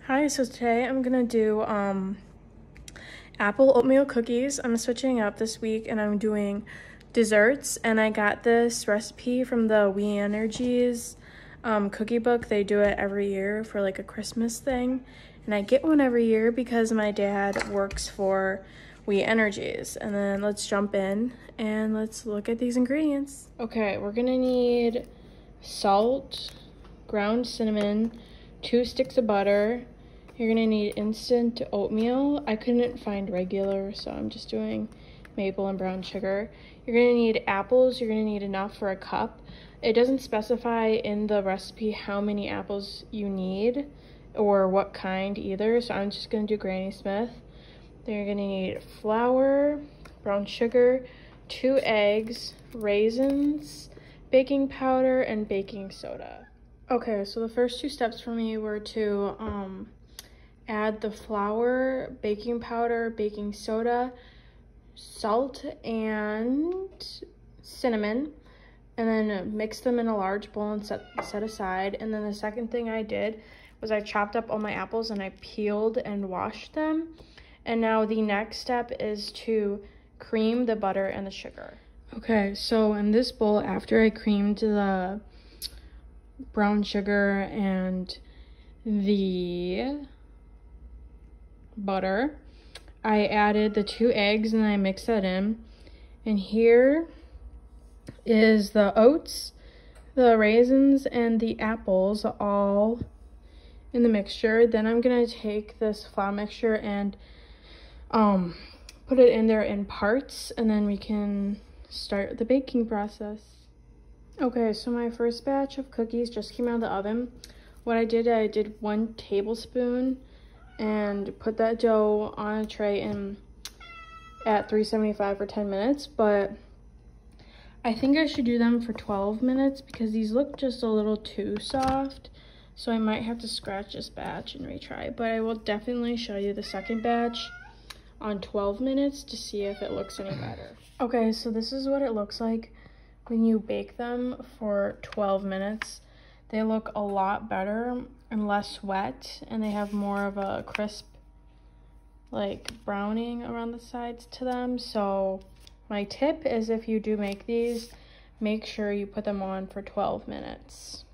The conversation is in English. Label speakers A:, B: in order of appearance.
A: Hi, so today I'm gonna do apple oatmeal cookies. I'm switching up this week and I'm doing desserts, and I got this recipe from the We Energies cookie book. They do it every year for like a Christmas thing, and I get one every year because my dad works for We Energies. And then let's jump in and let's look at these ingredients. Okay, we're gonna need salt, ground cinnamon, 2 sticks of butter. You're gonna need instant oatmeal. I couldn't find regular, so I'm just doing maple and brown sugar. You're gonna need apples. You're gonna need enough for a cup. It doesn't specify in the recipe how many apples you need or what kind either, so I'm just gonna do Granny Smith. Then you're gonna need flour, brown sugar, 2 eggs, raisins, baking powder, and baking soda. Okay, so the first 2 steps for me were to add the flour, baking powder, baking soda, salt, and cinnamon, and then mix them in a large bowl and set aside. And then the second thing I did was I chopped up all my apples and I peeled and washed them. And now the next step is to cream the butter and the sugar. Okay, so in this bowl, after I creamed the brown sugar and the butter, I added the 2 eggs and I mixed that in. And here is the oats, the raisins, and the apples all in the mixture. Then I'm gonna take this flour mixture and put it in there in parts, and then we can start the baking process. Okay, so my first batch of cookies just came out of the oven. What I did 1 tablespoon and put that dough on a tray and at 375 for 10 minutes, but I think I should do them for 12 minutes because these look just a little too soft, so I might have to scratch this batch and retry. But I will definitely show you the second batch on 12 minutes to see if it looks any better. Okay, so this is what it looks like when you bake them for 12 minutes. They look a lot better and less wet, and they have more of a crisp, like, browning around the sides to them. So my tip is, if you do make these, make sure you put them on for 12 minutes.